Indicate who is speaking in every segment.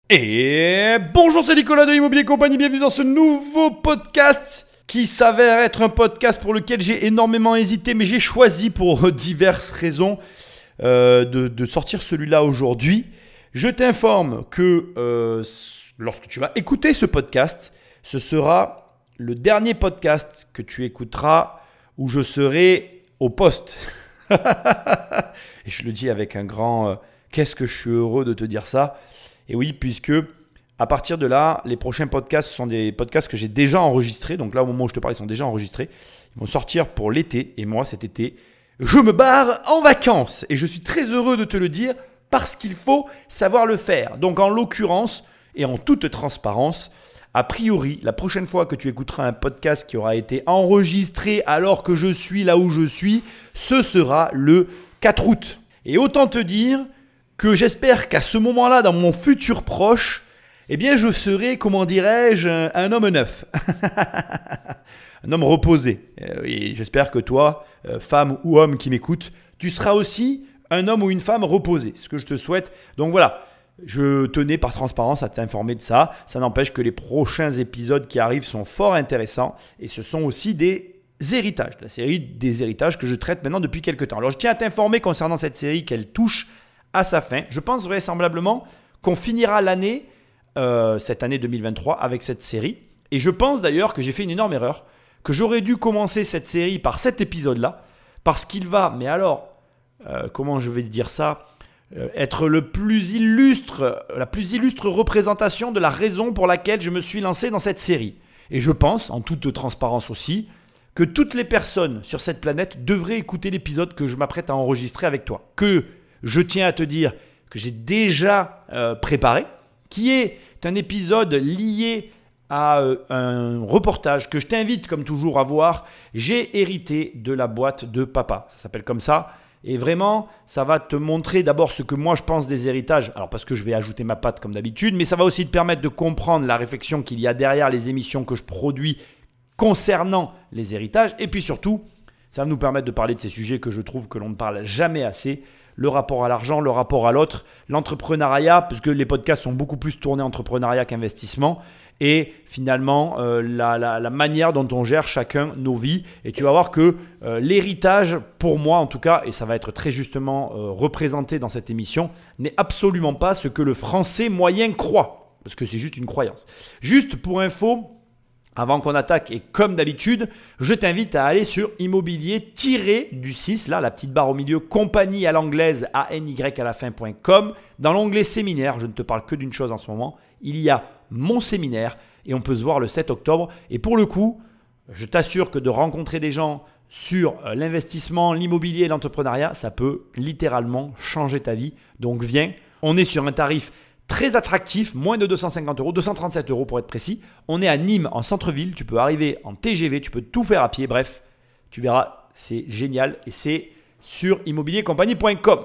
Speaker 1: Et bonjour, c'est Nicolas de Immobilier Compagnie, bienvenue dans ce nouveau podcast qui s'avère être un podcast pour lequel j'ai énormément hésité, mais j'ai choisi pour diverses raisons de sortir celui-là aujourd'hui. Je t'informe que lorsque tu vas écouter ce podcast, ce sera le dernier podcast que tu écouteras où je serai au poste. Et je le dis avec un grand qu'est-ce que je suis heureux de te dire ça. Et oui, puisque à partir de là, les prochains podcasts sont des podcasts que j'ai déjà enregistrés. Donc là, au moment où je te parle, ils sont déjà enregistrés. Ils vont sortir pour l'été. Et moi, cet été, je me barre en vacances. Et je suis très heureux de te le dire parce qu'il faut savoir le faire. Donc en l'occurrence, et en toute transparence, a priori, la prochaine fois que tu écouteras un podcast qui aura été enregistré alors que je suis là où je suis, ce sera le 4 août. Et autant te dire que j'espère qu'à ce moment-là, dans mon futur proche, eh bien, je serai, comment dirais-je, un homme neuf. Un homme reposé. Et j'espère que toi, femme ou homme qui m'écoute, tu seras aussi un homme ou une femme reposé. C'est ce que je te souhaite. Donc voilà, je tenais par transparence à t'informer de ça. Ça n'empêche que les prochains épisodes qui arrivent sont fort intéressants. Et ce sont aussi des héritages. La série des héritages que je traite maintenant depuis quelques temps. Alors, je tiens à t'informer concernant cette série qu'elle touche à sa fin. Je pense vraisemblablement qu'on finira l'année, cette année 2023, avec cette série. Et je pense d'ailleurs que j'ai fait une énorme erreur, que j'aurais dû commencer cette série par cet épisode-là, parce qu'il va, mais alors, comment je vais dire ça, être la plus illustre représentation de la raison pour laquelle je me suis lancé dans cette série. Et je pense, en toute transparence aussi, que toutes les personnes sur cette planète devraient écouter l'épisode que je m'apprête à enregistrer avec toi. Que je tiens à te dire que j'ai déjà préparé, qui est un épisode lié à un reportage que je t'invite comme toujours à voir. J'ai hérité de la boîte de papa, ça s'appelle comme ça. Et vraiment, ça va te montrer d'abord ce que moi je pense des héritages. Alors parce que je vais ajouter ma patte comme d'habitude, mais ça va aussi te permettre de comprendre la réflexion qu'il y a derrière les émissions que je produis concernant les héritages. Et puis surtout, ça va nous permettre de parler de ces sujets que je trouve que l'on ne parle jamais assez. Le rapport à l'argent, le rapport à l'autre, l'entrepreneuriat, parce que les podcasts sont beaucoup plus tournés entrepreneuriat qu'investissement. Et finalement, la manière dont on gère chacun nos vies. Et tu vas voir que l'héritage, pour moi en tout cas, et ça va être très justement représenté dans cette émission, n'est absolument pas ce que le français moyen croit. Parce que c'est juste une croyance. Juste pour info, avant qu'on attaque, et comme d'habitude, je t'invite à aller sur immobilier-du-6, là, la petite barre au milieu, compagnie à l'anglaise, ANY à la fin.com. Dans l'onglet séminaire, je ne te parle que d'une chose en ce moment, il y a mon séminaire et on peut se voir le 7 octobre. Et pour le coup, je t'assure que de rencontrer des gens sur l'investissement, l'immobilier et l'entrepreneuriat, ça peut littéralement changer ta vie. Donc viens, on est sur un tarif très attractif, moins de 250 €, 237 € pour être précis. On est à Nîmes, en centre-ville. Tu peux arriver en TGV, tu peux tout faire à pied. Bref, tu verras, c'est génial et c'est sur immobiliercompagnie.com.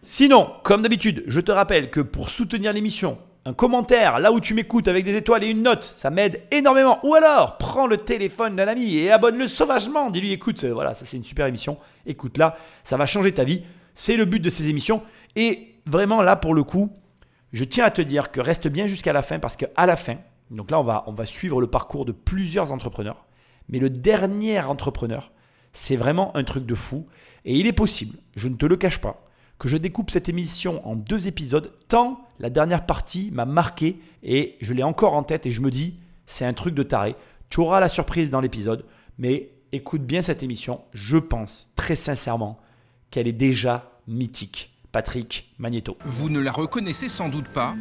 Speaker 1: Sinon, comme d'habitude, je te rappelle que pour soutenir l'émission, un commentaire là où tu m'écoutes avec des étoiles et une note, ça m'aide énormément. Ou alors, prends le téléphone d'un ami et abonne-le sauvagement. Dis-lui, écoute, voilà, ça c'est une super émission. Écoute-la, ça va changer ta vie. C'est le but de ces émissions. Et vraiment là, pour le coup, je tiens à te dire que reste bien jusqu'à la fin parce qu'à la fin, donc là on va suivre le parcours de plusieurs entrepreneurs, mais le dernier entrepreneur, c'est vraiment un truc de fou et il est possible, je ne te le cache pas, que je découpe cette émission en 2 épisodes tant la dernière partie m'a marqué et je l'ai encore en tête et je me dis c'est un truc de taré. Tu auras la surprise dans l'épisode, mais écoute bien cette émission, je pense très sincèrement qu'elle est déjà mythique. Patrick Magnéto.
Speaker 2: Vous ne la reconnaissez sans doute pas,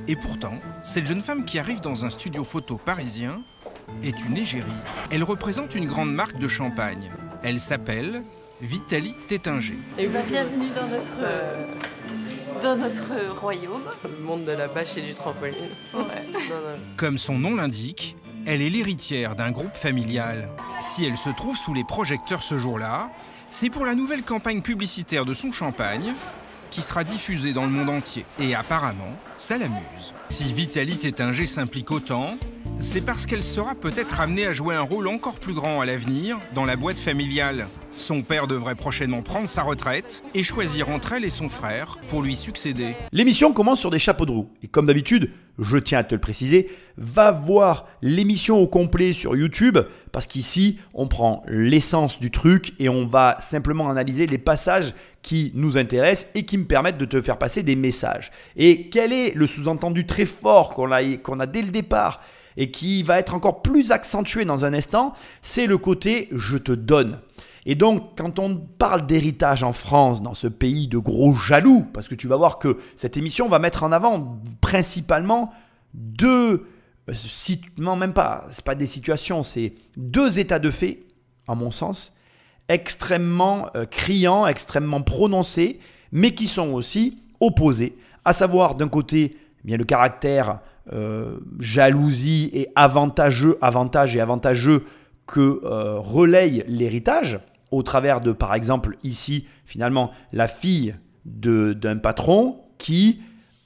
Speaker 2: et pourtant, cette jeune femme qui arrive dans un studio photo parisien est une égérie. Elle représente une grande marque de champagne. Elle s'appelle Vitalie Tétinger.
Speaker 3: Et bienvenue dans notre royaume.
Speaker 4: Le monde de la bâche et du trampoline.
Speaker 3: Ouais.
Speaker 2: Comme son nom l'indique, elle est l'héritière d'un groupe familial. Si elle se trouve sous les projecteurs ce jour-là, c'est pour la nouvelle campagne publicitaire de son champagne qui sera diffusée dans le monde entier. Et apparemment, ça l'amuse. Si Vitalie Tétinger s'implique autant, c'est parce qu'elle sera peut-être amenée à jouer un rôle encore plus grand à l'avenir dans la boîte familiale. Son père devrait prochainement prendre sa retraite et choisir entre elle et son frère pour lui succéder.
Speaker 1: L'émission commence sur des chapeaux de roue. Et comme d'habitude, je tiens à te le préciser, va voir l'émission au complet sur YouTube parce qu'ici, on prend l'essence du truc et on va simplement analyser les passages qui nous intéressent et qui me permettent de te faire passer des messages. Et quel est le sous-entendu très fort qu'on a dès le départ et qui va être encore plus accentué dans un instant, c'est le côté « je te donne ». Et donc, quand on parle d'héritage en France, dans ce pays de gros jaloux, parce que tu vas voir que cette émission va mettre en avant principalement non même pas, c'est pas des situations, c'est 2 états de fait, à mon sens, extrêmement criants, extrêmement prononcés, mais qui sont aussi opposés, à savoir d'un côté, eh bien, le caractère jalousie et avantage et avantageux que relaye l'héritage au travers de, par exemple, ici, finalement, la fille d'un patron qui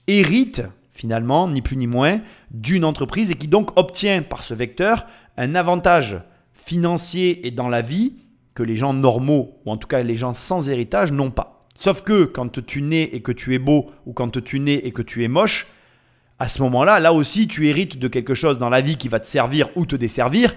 Speaker 1: hérite, finalement, ni plus ni moins, d'une entreprise et qui donc obtient par ce vecteur un avantage financier et dans la vie que les gens normaux, ou en tout cas les gens sans héritage, n'ont pas. Sauf que quand tu nais et que tu es beau, ou quand tu nais et que tu es moche, à ce moment-là, là aussi, tu hérites de quelque chose dans la vie qui va te servir ou te desservir.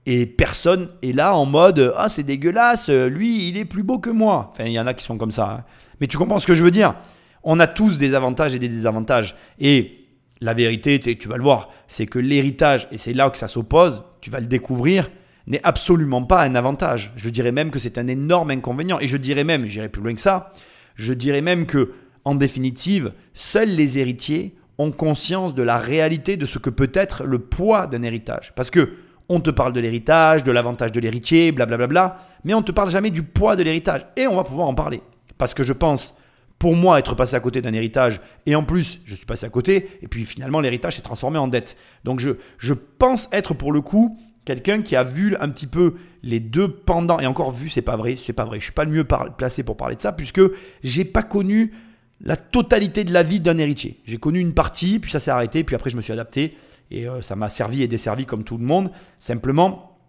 Speaker 1: Et personne est là en mode « Ah, c'est dégueulasse, lui, il est plus beau que moi. » Enfin, il y en a qui sont comme ça. Hein. Mais tu comprends ce que je veux dire? On a tous des avantages et des désavantages. Et la vérité, tu vas le voir, c'est que l'héritage, et c'est là que ça s'oppose, tu vas le découvrir, n'est absolument pas un avantage. Je dirais même que c'est un énorme inconvénient. Et je dirais même, j'irai plus loin que ça, je dirais même que, en définitive, seuls les héritiers ont conscience de la réalité de ce que peut être le poids d'un héritage. Parce que on te parle de l'héritage, de l'avantage de l'héritier, blablabla, mais on ne te parle jamais du poids de l'héritage. Et on va pouvoir en parler. Parce que je pense, pour moi, être passé à côté d'un héritage, et en plus, je suis passé à côté, et puis finalement, l'héritage s'est transformé en dette. Donc, je pense être pour le coup quelqu'un qui a vu un petit peu les 2 pendants. Et encore vu, c'est pas vrai. Je ne suis pas le mieux placé pour parler de ça, puisque je n'ai pas connu la totalité de la vie d'un héritier. J'ai connu une partie, puis ça s'est arrêté, puis après je me suis adapté et ça m'a servi et desservi comme tout le monde. Simplement,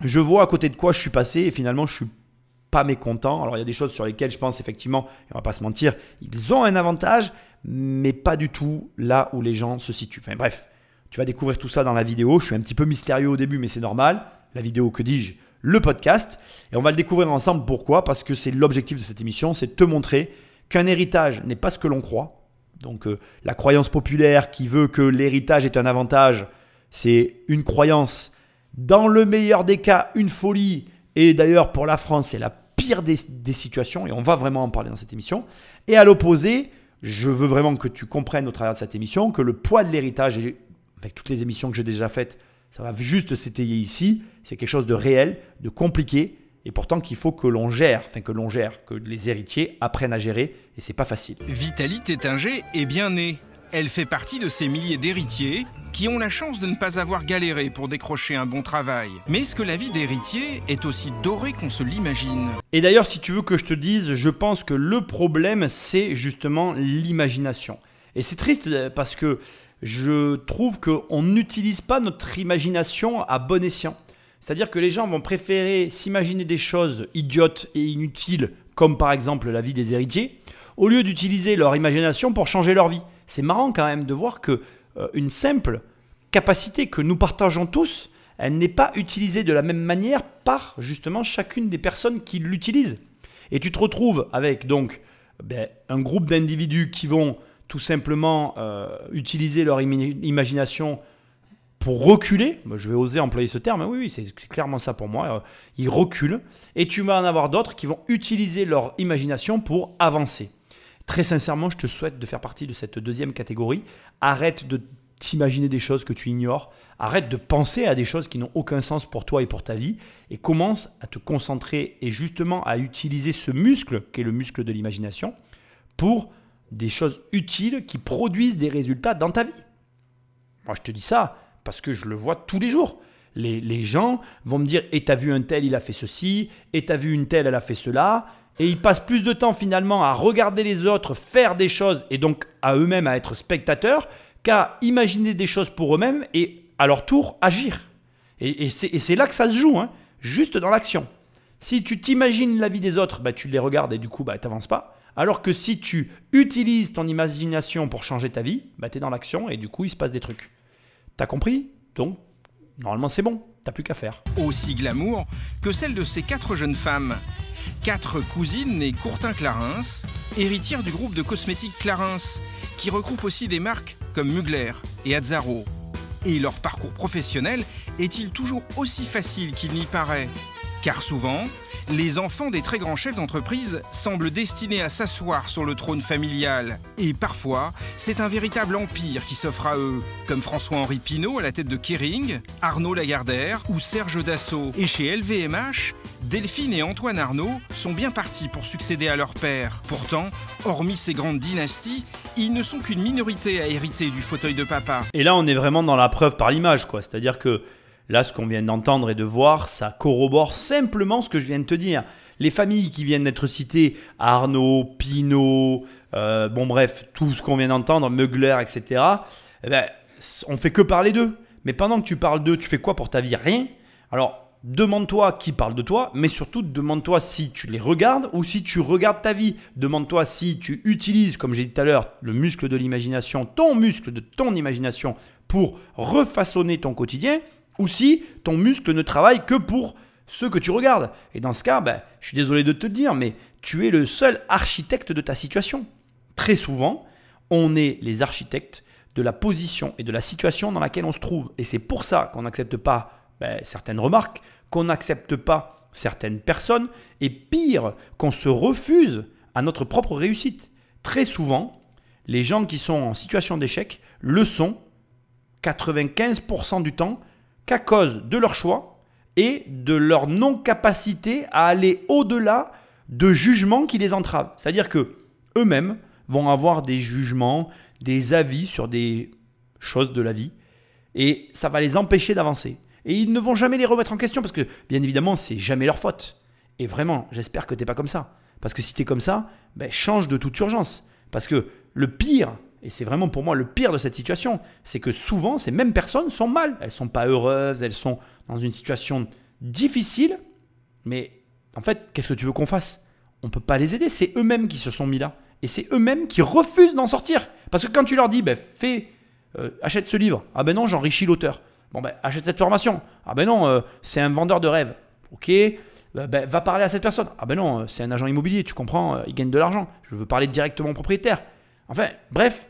Speaker 1: je vois à côté de quoi je suis passé et finalement je ne suis pas mécontent. Alors il y a des choses sur lesquelles je pense effectivement, et on ne va pas se mentir, ils ont un avantage, mais pas du tout là où les gens se situent. Enfin bref, tu vas découvrir tout ça dans la vidéo. Je suis un petit peu mystérieux au début, mais c'est normal. La vidéo, que dis-je, le podcast. Et on va le découvrir ensemble. Pourquoi? Parce que c'est l'objectif de cette émission, c'est de te montrer qu'un héritage n'est pas ce que l'on croit. Donc la croyance populaire qui veut que l'héritage est un avantage, c'est une croyance, dans le meilleur des cas, une folie. Et d'ailleurs pour la France, c'est la pire des situations et on va vraiment en parler dans cette émission. Et à l'opposé, je veux vraiment que tu comprennes au travers de cette émission que le poids de l'héritage, et avec toutes les émissions que j'ai déjà faites, ça va juste s'étayer ici, c'est quelque chose de réel, de compliqué. Et pourtant qu'il faut que l'on gère, que les héritiers apprennent à gérer et c'est pas facile.
Speaker 2: Vitalie Tétinger est bien née. Elle fait partie de ces milliers d'héritiers qui ont la chance de ne pas avoir galéré pour décrocher un bon travail. Mais est-ce que la vie d'héritier est aussi dorée qu'on se l'imagine?
Speaker 1: Et d'ailleurs, si tu veux que je te dise, je pense que le problème, c'est justement l'imagination. Et c'est triste parce que je trouve qu'on n'utilise pas notre imagination à bon escient. C'est-à-dire que les gens vont préférer s'imaginer des choses idiotes et inutiles, comme par exemple la vie des héritiers, au lieu d'utiliser leur imagination pour changer leur vie. C'est marrant quand même de voir qu'une simple capacité que nous partageons tous, elle n'est pas utilisée de la même manière par justement chacune des personnes qui l'utilisent. Et tu te retrouves avec donc un groupe d'individus qui vont tout simplement utiliser leur imagination pour reculer. Je vais oser employer ce terme, oui, c'est clairement ça pour moi. Ils reculent et tu vas en avoir d'autres qui vont utiliser leur imagination pour avancer. Très sincèrement, je te souhaite de faire partie de cette deuxième catégorie. Arrête de t'imaginer des choses que tu ignores. Arrête de penser à des choses qui n'ont aucun sens pour toi et pour ta vie et commence à te concentrer et justement à utiliser ce muscle qui est le muscle de l'imagination pour des choses utiles qui produisent des résultats dans ta vie. Moi, je te dis ça parce que je le vois tous les jours. Les gens vont me dire « Et t'as vu un tel, il a fait ceci, et t'as vu une telle, elle a fait cela ». Et ils passent plus de temps finalement à regarder les autres faire des choses et donc à eux-mêmes à être spectateurs qu'à imaginer des choses pour eux-mêmes et à leur tour agir. Et c'est là que ça se joue, hein, juste dans l'action. Si tu t'imagines la vie des autres, bah, tu les regardes et du coup, bah, tu n'avances pas. Alors que si tu utilises ton imagination pour changer ta vie, bah, tu es dans l'action et du coup, il se passe des trucs. T'as compris? Donc, normalement, c'est bon. T'as plus qu'à faire.
Speaker 2: Aussi glamour que celle de ces 4 jeunes femmes. 4 cousines nées Courtin-Clarins, héritières du groupe de cosmétiques Clarins, qui regroupe aussi des marques comme Mugler et Azzaro. Et leur parcours professionnel est-il toujours aussi facile qu'il n'y paraît? Car souvent, les enfants des très grands chefs d'entreprise semblent destinés à s'asseoir sur le trône familial. Et parfois, c'est un véritable empire qui s'offre à eux, comme François-Henri Pinault à la tête de Kering, Arnaud Lagardère ou Serge Dassault. Et chez LVMH, Delphine et Antoine Arnault sont bien partis pour succéder à leur père. Pourtant, hormis ces grandes dynasties, ils ne sont qu'une minorité à hériter du fauteuil de papa.
Speaker 1: Et là, on est vraiment dans la preuve par l'image, quoi. C'est-à-dire que là, ce qu'on vient d'entendre et de voir, ça corrobore simplement ce que je viens de te dire. Les familles qui viennent d'être citées, Arnaud, Pinault, bon bref, tout ce qu'on vient d'entendre, Mugler, etc., eh ben, on fait que parler d'eux. Mais pendant que tu parles d'eux, tu fais quoi pour ta vie? Rien. Alors, demande-toi qui parle de toi, mais surtout, demande-toi si tu les regardes ou si tu regardes ta vie. Demande-toi si tu utilises, comme j'ai dit tout à l'heure, le muscle de l'imagination, ton muscle de ton imagination pour refaçonner ton quotidien, ou si ton muscle ne travaille que pour ceux que tu regardes. Et dans ce cas, ben, je suis désolé de te le dire, mais tu es le seul architecte de ta situation. Très souvent, on est les architectes de la position et de la situation dans laquelle on se trouve. Et c'est pour ça qu'on n'accepte pas certaines remarques, qu'on n'accepte pas certaines personnes, et pire, qu'on se refuse à notre propre réussite. Très souvent, les gens qui sont en situation d'échec le sont 95% du temps qu'à cause de leur choix et de leur non-capacité à aller au-delà de jugements qui les entravent. C'est-à-dire qu'eux-mêmes vont avoir des jugements, des avis sur des choses de la vie et ça va les empêcher d'avancer. Et ils ne vont jamais les remettre en question parce que, bien évidemment, c'est jamais leur faute. Et vraiment, j'espère que tu n'es pas comme ça. Parce que si tu es comme ça, change de toute urgence. Parce que le pire, et c'est vraiment pour moi le pire de cette situation, c'est que souvent, ces mêmes personnes sont mal. Elles ne sont pas heureuses, elles sont dans une situation difficile. Mais en fait, qu'est-ce que tu veux qu'on fasse? On ne peut pas les aider. C'est eux-mêmes qui se sont mis là. Et c'est eux-mêmes qui refusent d'en sortir. Parce que quand tu leur dis, achète ce livre. Ah ben non, j'enrichis l'auteur. Bon, achète cette formation. Ah ben non, c'est un vendeur de rêve. Ok, va parler à cette personne. Ah ben non, c'est un agent immobilier, tu comprends, il gagne de l'argent. Je veux parler directement au propriétaire. Enfin, bref,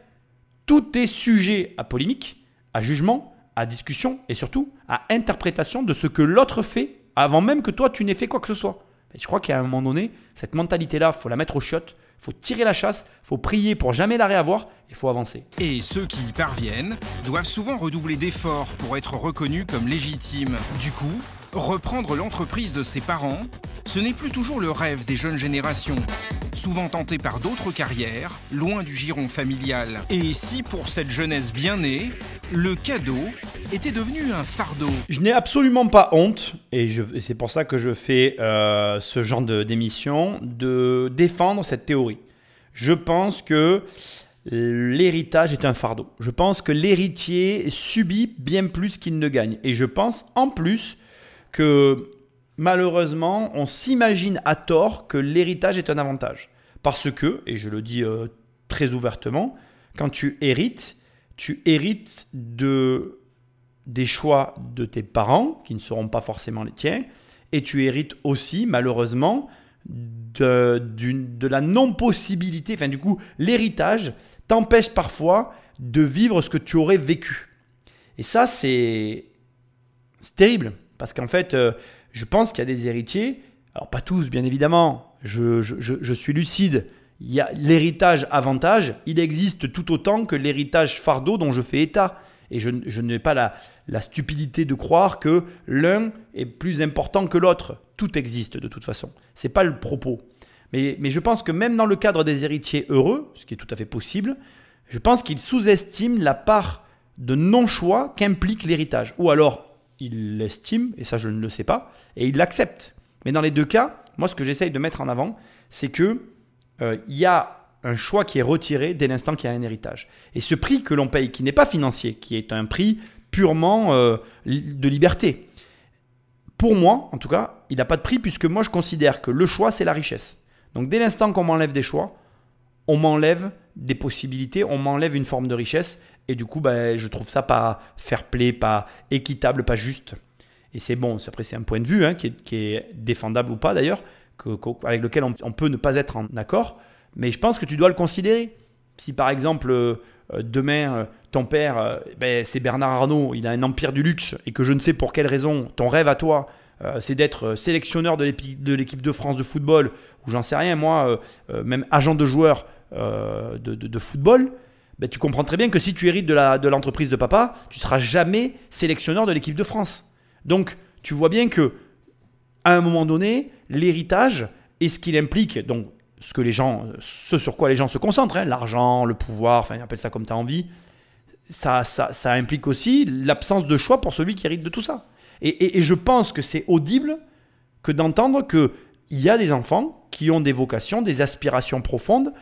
Speaker 1: tout est sujet à polémique, à jugement, à discussion et surtout à interprétation de ce que l'autre fait avant même que toi, tu n'aies fait quoi que ce soit. Et je crois qu'à un moment donné, cette mentalité-là, il faut la mettre aux chiottes. Il faut tirer la chasse, il faut prier pour jamais la réavoir, il faut avancer.
Speaker 2: Et ceux qui y parviennent doivent souvent redoubler d'efforts pour être reconnus comme légitimes. Du coup, reprendre l'entreprise de ses parents, ce n'est plus toujours le rêve des jeunes générations, souvent tentés par d'autres carrières, loin du giron familial. Et si pour cette jeunesse bien née, le cadeau était devenu un fardeau?
Speaker 1: Je n'ai absolument pas honte, et c'est pour ça que je fais ce genre d'émission, de défendre cette théorie. Je pense que l'héritage est un fardeau. Je pense que l'héritier subit bien plus qu'il ne gagne. Et je pense en plus que malheureusement, on s'imagine à tort que l'héritage est un avantage. Parce que, et je le dis très ouvertement, quand tu hérites des choix de tes parents, qui ne seront pas forcément les tiens, et tu hérites aussi, malheureusement, de la non-possibilité, enfin du coup, l'héritage t'empêche parfois de vivre ce que tu aurais vécu. Et ça, c'est terrible, parce qu'en fait, je pense qu'il y a des héritiers, alors pas tous bien évidemment, je suis lucide, il y a l'héritage avantage, il existe tout autant que l'héritage fardeau dont je fais état. Et je n'ai pas la stupidité de croire que l'un est plus important que l'autre. Tout existe de toute façon. Ce n'est pas le propos. Mais je pense que même dans le cadre des héritiers heureux, ce qui est tout à fait possible, je pense qu'ils sous-estiment la part de non-choix qu'implique l'héritage. Ou alors, ils l'estiment, et ça je ne le sais pas, et ils l'acceptent. Mais dans les deux cas, moi ce que j'essaye de mettre en avant, c'est qu'il y a un choix qui est retiré dès l'instant qu'il y a un héritage. Et ce prix que l'on paye, qui n'est pas financier, qui est un prix purement de liberté, pour moi, en tout cas, il n'a pas de prix puisque moi, je considère que le choix, c'est la richesse. Donc, dès l'instant qu'on m'enlève des choix, on m'enlève des possibilités, on m'enlève une forme de richesse. Et du coup, je trouve ça pas fair-play, pas équitable, pas juste. Et c'est bon, après, c'est un point de vue qui est défendable ou pas d'ailleurs, avec lequel on peut ne pas être en accord. Mais je pense que tu dois le considérer. Si par exemple, demain, ton père, c'est Bernard Arnault, il a un empire du luxe et que je ne sais pour quelle raison, ton rêve à toi, c'est d'être sélectionneur de l'équipe de France de football, ou j'en sais rien, moi, même agent de joueur de football, tu comprends très bien que si tu hérites de l'entreprise de papa, tu ne seras jamais sélectionneur de l'équipe de France. Donc, tu vois bien que à un moment donné, l'héritage et ce qu'il implique, donc ce sur quoi les gens se concentrent, l'argent, le pouvoir, enfin appelle ça comme tu as envie, ça implique aussi l'absence de choix pour celui qui hérite de tout ça. Et je pense que c'est audible que d'entendre qu'il y a des enfants qui ont des vocations, des aspirations profondes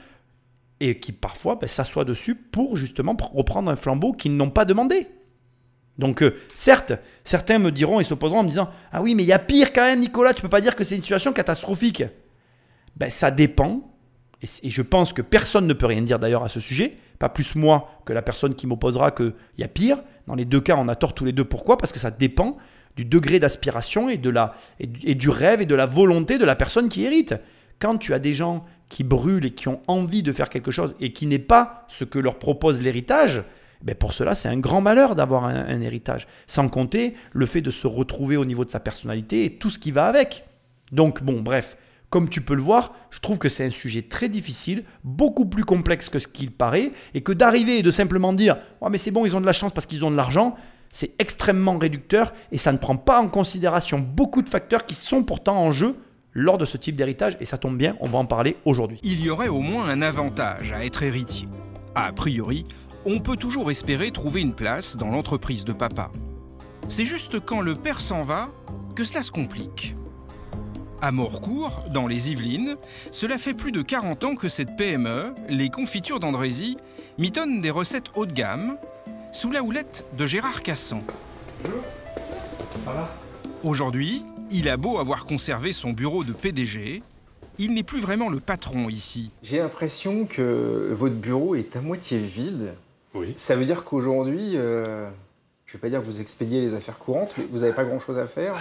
Speaker 1: et qui parfois s'assoient dessus pour justement reprendre un flambeau qu'ils n'ont pas demandé. Donc certes, certains me diront et s'opposeront en me disant « Ah oui, mais il y a pire quand même, Nicolas, tu ne peux pas dire que c'est une situation catastrophique. » Ça dépend, et je pense que personne ne peut rien dire d'ailleurs à ce sujet, pas plus moi que la personne qui m'opposera qu'il y a pire. Dans les deux cas, on a tort tous les deux. Pourquoi ? Parce que ça dépend du degré d'aspiration et du rêve et de la volonté de la personne qui hérite. Quand tu as des gens qui brûlent et qui ont envie de faire quelque chose et qui n'est pas ce que leur propose l'héritage, pour cela, c'est un grand malheur d'avoir un héritage. Sans compter le fait de se retrouver au niveau de sa personnalité et tout ce qui va avec. Donc bon, bref. Comme tu peux le voir, je trouve que c'est un sujet très difficile, beaucoup plus complexe que ce qu'il paraît, et que d'arriver et de simplement dire « Oh mais c'est bon, ils ont de la chance parce qu'ils ont de l'argent », c'est extrêmement réducteur et ça ne prend pas en considération beaucoup de facteurs qui sont pourtant en jeu lors de ce type d'héritage, et ça tombe bien, on va en parler aujourd'hui.
Speaker 2: Il y aurait au moins un avantage à être héritier. A priori, on peut toujours espérer trouver une place dans l'entreprise de papa. C'est juste quand le père s'en va que cela se complique. À Morcourt, dans les Yvelines, cela fait plus de 40 ans que cette PME, les confitures d'Andrézy, mitonne des recettes haut de gamme, sous la houlette de Gérard Cassan. Aujourd'hui, il a beau avoir conservé son bureau de PDG, il n'est plus vraiment le patron ici.
Speaker 5: J'ai l'impression que votre bureau est à moitié vide.
Speaker 6: Oui.
Speaker 5: Ça veut dire qu'aujourd'hui, je ne vais pas dire que vous expédiez les affaires courantes, mais vous n'avez pas grand-chose à faire.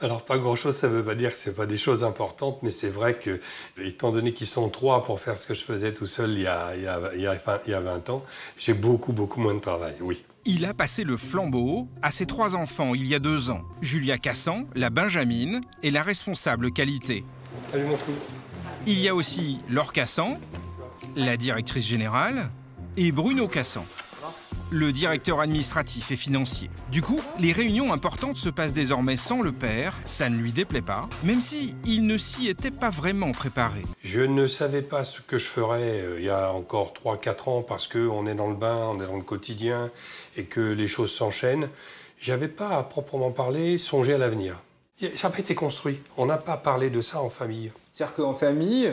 Speaker 6: Alors, pas grand-chose, ça ne veut pas dire que ce n'est pas des choses importantes, mais c'est vrai que, étant donné qu'ils sont 3 pour faire ce que je faisais tout seul il y a 20 ans, j'ai beaucoup moins de travail, oui.
Speaker 2: Il a passé le flambeau à ses 3 enfants il y a 2 ans. Julia Cassan, la Benjamine, et la responsable qualité.
Speaker 6: Salut mon chou.
Speaker 2: Il y a aussi Laure Cassan, la directrice générale, et Bruno Cassan, le directeur administratif et financier. Du coup, les réunions importantes se passent désormais sans le père, ça ne lui déplaît pas, même si il ne s'y était pas vraiment préparé.
Speaker 6: Je ne savais pas ce que je ferais il y a encore 3-4 ans parce qu'on est dans le bain, on est dans le quotidien et que les choses s'enchaînent. J'avais pas à proprement parler songé à l'avenir. Ça n'a pas été construit. On n'a pas parlé de ça en famille.
Speaker 5: C'est-à-dire qu'en famille,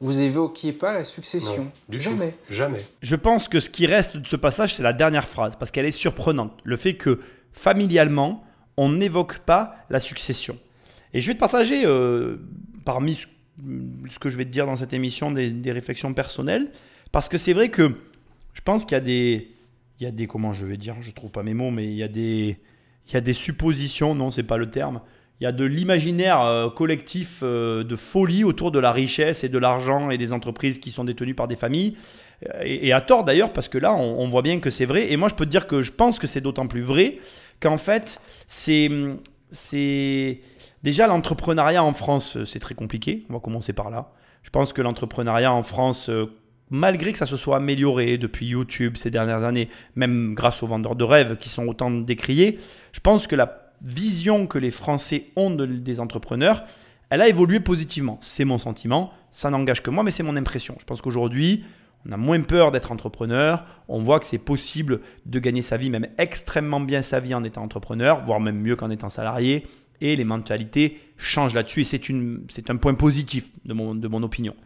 Speaker 5: vous évoquiez pas la succession.
Speaker 6: Non, du
Speaker 5: Jamais.
Speaker 6: tout. Jamais.
Speaker 1: Je pense que ce qui reste de ce passage, c'est la dernière phrase, parce qu'elle est surprenante. Le fait que, familialement, on n'évoque pas la succession. Et je vais te partager, parmi ce que je vais te dire dans cette émission, des réflexions personnelles, parce que c'est vrai que je pense qu'il y a des, comment je vais dire, je ne trouve pas mes mots, mais il y a des suppositions, non, ce n'est pas le terme. Il y a de l'imaginaire collectif de folie autour de la richesse et de l'argent et des entreprises qui sont détenues par des familles. Et à tort d'ailleurs, parce que là, on voit bien que c'est vrai. Et moi, je peux te dire que je pense que c'est d'autant plus vrai qu'en fait, c'est déjà l'entrepreneuriat en France, c'est très compliqué. On va commencer par là. Je pense que l'entrepreneuriat en France, malgré que ça se soit amélioré depuis YouTube ces dernières années, même grâce aux vendeurs de rêves qui sont autant décriés, je pense que la vision que les Français ont des entrepreneurs, elle a évolué positivement. C'est mon sentiment, ça n'engage que moi, mais c'est mon impression. Je pense qu'aujourd'hui, on a moins peur d'être entrepreneur. On voit que c'est possible de gagner sa vie, même extrêmement bien sa vie en étant entrepreneur, voire même mieux qu'en étant salarié. Et les mentalités changent là-dessus. Et c'est un point positif de mon opinion.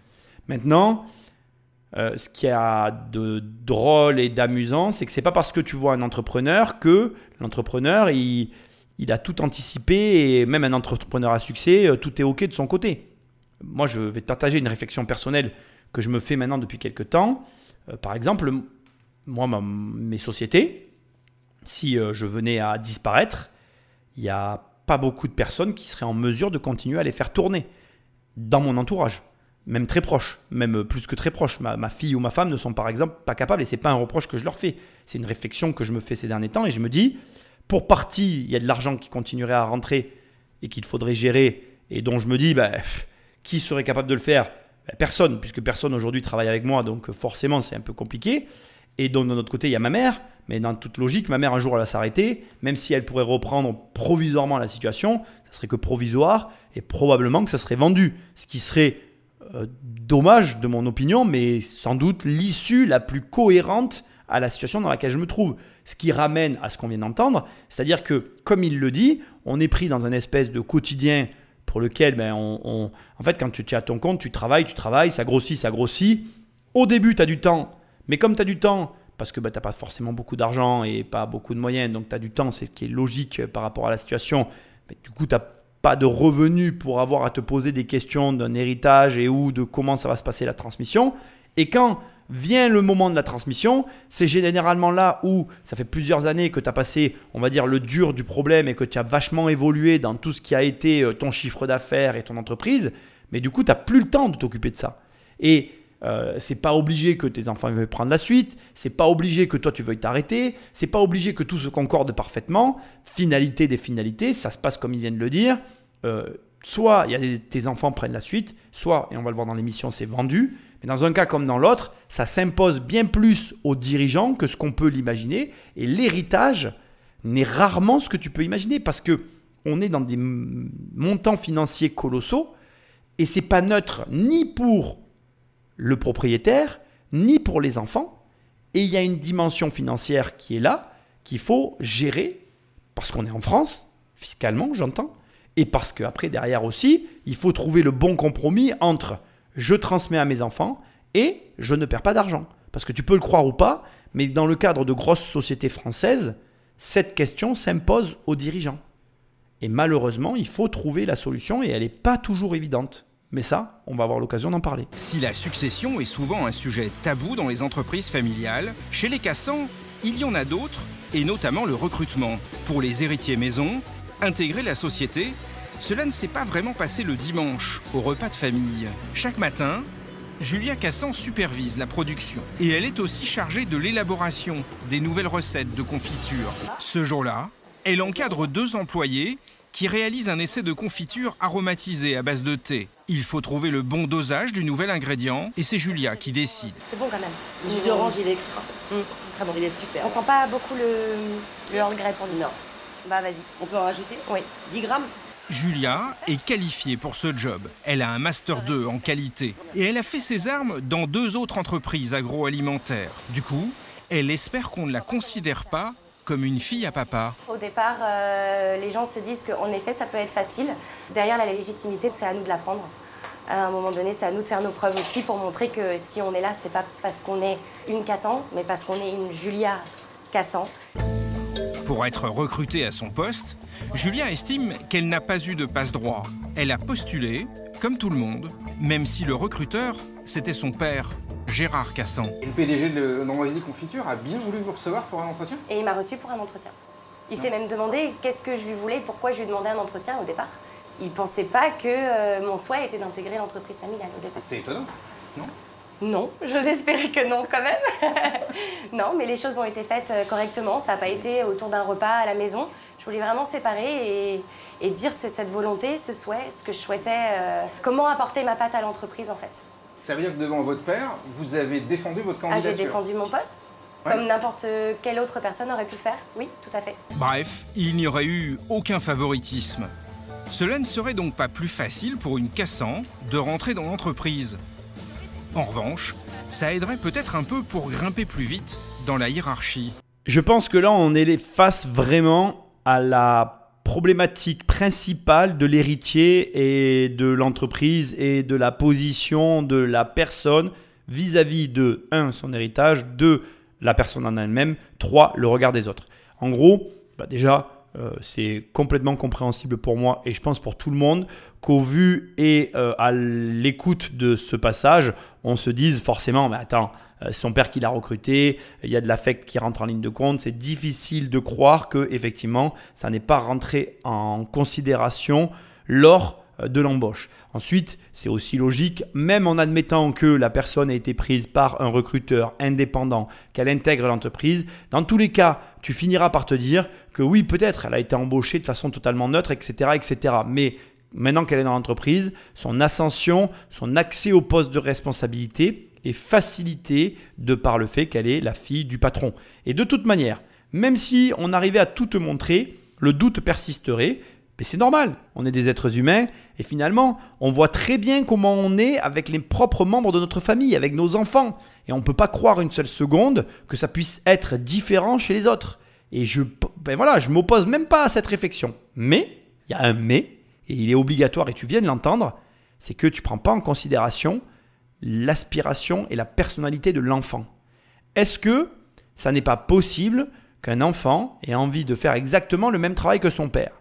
Speaker 1: Maintenant, ce qu'il y a de drôle et d'amusant, c'est que ce n'est pas parce que tu vois un entrepreneur que l'entrepreneur, il il a tout anticipé et même un entrepreneur à succès, tout est OK de son côté. Moi, je vais te partager une réflexion personnelle que je me fais maintenant depuis quelques temps. Par exemple, moi, mes sociétés, si je venais à disparaître, il n'y a pas beaucoup de personnes qui seraient en mesure de continuer à les faire tourner dans mon entourage, même très proche, même plus que très proche. Ma fille ou ma femme ne sont par exemple pas capables et ce n'est pas un reproche que je leur fais. C'est une réflexion que je me fais ces derniers temps et je me dis, pour partie, il y a de l'argent qui continuerait à rentrer et qu'il faudrait gérer et dont je me dis, qui serait capable de le faire ? Personne, puisque personne aujourd'hui travaille avec moi, donc forcément c'est un peu compliqué. Et donc de notre côté, il y a ma mère, mais dans toute logique, ma mère un jour elle va s'arrêter, même si elle pourrait reprendre provisoirement la situation, ça serait que provisoire et probablement que ça serait vendu. Ce qui serait dommage de mon opinion, mais sans doute l'issue la plus cohérente à la situation dans laquelle je me trouve. Ce qui ramène à ce qu'on vient d'entendre, c'est-à-dire que, comme il le dit, on est pris dans un espèce de quotidien pour lequel, en fait, quand tu es à ton compte, tu travailles, ça grossit. Au début, tu as du temps, mais comme tu as du temps, parce que tu n'as pas forcément beaucoup d'argent et pas beaucoup de moyens, donc tu as du temps, c'est ce qui est logique par rapport à la situation, mais du coup, tu n'as pas de revenus pour avoir à te poser des questions d'un héritage et ou de comment ça va se passer la transmission. Et quand vient le moment de la transmission, c'est généralement là où ça fait plusieurs années que tu as passé, on va dire, le dur du problème et que tu as vachement évolué dans tout ce qui a été ton chiffre d'affaires et ton entreprise, mais du coup, tu n'as plus le temps de t'occuper de ça. Et c'est pas obligé que tes enfants veuillent prendre la suite, c'est pas obligé que toi tu veuilles t'arrêter, c'est pas obligé que tout se concorde parfaitement. Finalité des finalités, ça se passe comme ils viennent de le dire. Soit tes enfants prennent la suite, soit, et on va le voir dans l'émission, c'est vendu. Mais dans un cas comme dans l'autre, ça s'impose bien plus aux dirigeants que ce qu'on peut l'imaginer. Et l'héritage n'est rarement ce que tu peux imaginer parce qu'on est dans des montants financiers colossaux et c'est pas neutre ni pour le propriétaire, ni pour les enfants. Et il y a une dimension financière qui est là, qu'il faut gérer, parce qu'on est en France, fiscalement, j'entends, et parce qu'après, derrière aussi, il faut trouver le bon compromis entre je transmets à mes enfants et je ne perds pas d'argent. Parce que tu peux le croire ou pas, mais dans le cadre de grosses sociétés françaises, cette question s'impose aux dirigeants. Et malheureusement, il faut trouver la solution et elle n'est pas toujours évidente. Mais ça, on va avoir l'occasion d'en parler.
Speaker 2: Si la succession est souvent un sujet tabou dans les entreprises familiales, chez les Cassant, il y en a d'autres, et notamment le recrutement. Pour les héritiers maison, intégrer la société, cela ne s'est pas vraiment passé le dimanche, au repas de famille. Chaque matin, Julia Cassant supervise la production. Et elle est aussi chargée de l'élaboration des nouvelles recettes de confiture. Ce jour-là, elle encadre 2 employés qui réalise un essai de confiture aromatisée à base de thé. Il faut trouver le bon dosage du nouvel ingrédient et c'est Julia qui décide.
Speaker 3: C'est bon quand même.
Speaker 7: Le jus d'orange, il est extra. Très bon, il est super.
Speaker 3: On sent pas beaucoup le regret pour nous.
Speaker 7: Non.
Speaker 3: Bah vas-y.
Speaker 7: On peut en rajouter?
Speaker 3: Oui.
Speaker 7: 10 grammes?
Speaker 2: Julia est qualifiée pour ce job. Elle a un Master 2 en qualité. Et elle a fait ses armes dans 2 autres entreprises agroalimentaires. Du coup, elle espère qu'on ne la considère pas comme une fille à papa.
Speaker 3: Au départ, les gens se disent qu'en effet, ça peut être facile. Derrière la légitimité, c'est à nous de l'apprendre. À un moment donné, c'est à nous de faire nos preuves aussi pour montrer que si on est là, c'est pas parce qu'on est une Cassant, mais parce qu'on est une Julia Cassant.
Speaker 2: Pour être recrutée à son poste, Julia estime qu'elle n'a pas eu de passe-droit. Elle a postulé, comme tout le monde, même si le recruteur, c'était son père, Gérard Cassant.
Speaker 5: Et le PDG de Noisy Confiture a bien voulu vous recevoir pour un entretien?
Speaker 3: Et il m'a reçu pour un entretien. Il s'est même demandé qu'est-ce que je lui voulais, pourquoi je lui demandais un entretien au départ. Il pensait pas que mon souhait était d'intégrer l'entreprise familiale au départ.
Speaker 5: C'est étonnant, non?
Speaker 3: Non, j'ose espérer que non quand même. Non, mais les choses ont été faites correctement. Ça n'a pas été autour d'un repas à la maison. Je voulais vraiment séparer et dire cette volonté, ce souhait, ce que je souhaitais, comment apporter ma patte à l'entreprise en fait.
Speaker 5: Ça veut dire que devant votre père, vous avez défendu votre candidature?
Speaker 3: J'ai défendu mon poste,
Speaker 5: ouais,
Speaker 3: comme n'importe quelle autre personne aurait pu le faire. Oui, tout à fait.
Speaker 2: Bref, il n'y aurait eu aucun favoritisme. Cela ne serait donc pas plus facile pour une Cassant de rentrer dans l'entreprise. En revanche, ça aiderait peut-être un peu pour grimper plus vite dans la hiérarchie.
Speaker 1: Je pense que là, on est face vraiment à la problématique principale de l'héritier et de l'entreprise et de la position de la personne vis-à-vis de 1. Son héritage, 2. La personne en elle-même, 3. Le regard des autres. En gros, déjà, c'est complètement compréhensible pour moi et je pense pour tout le monde qu'au vu et à l'écoute de ce passage, on se dise forcément, mais attends, c'est son père qui l'a recruté, il y a de l'affect qui rentre en ligne de compte, c'est difficile de croire que effectivement ça n'est pas rentré en considération lors de l'embauche. Ensuite, c'est aussi logique, même en admettant que la personne ait été prise par un recruteur indépendant, qu'elle intègre l'entreprise, dans tous les cas, tu finiras par te dire que oui, peut-être, elle a été embauchée de façon totalement neutre, etc. etc. Mais maintenant qu'elle est dans l'entreprise, son ascension, son accès au poste de responsabilité est facilité de par le fait qu'elle est la fille du patron. Et de toute manière, même si on arrivait à tout te montrer, le doute persisterait. Mais c'est normal, on est des êtres humains et finalement, on voit très bien comment on est avec les propres membres de notre famille, avec nos enfants. Et on ne peut pas croire une seule seconde que ça puisse être différent chez les autres. Et je ne m'oppose même pas à cette réflexion. Mais, il y a un mais, et il est obligatoire et tu viens de l'entendre, c'est que tu ne prends pas en considération l'aspiration et la personnalité de l'enfant. Est-ce que ça n'est pas possible qu'un enfant ait envie de faire exactement le même travail que son père ?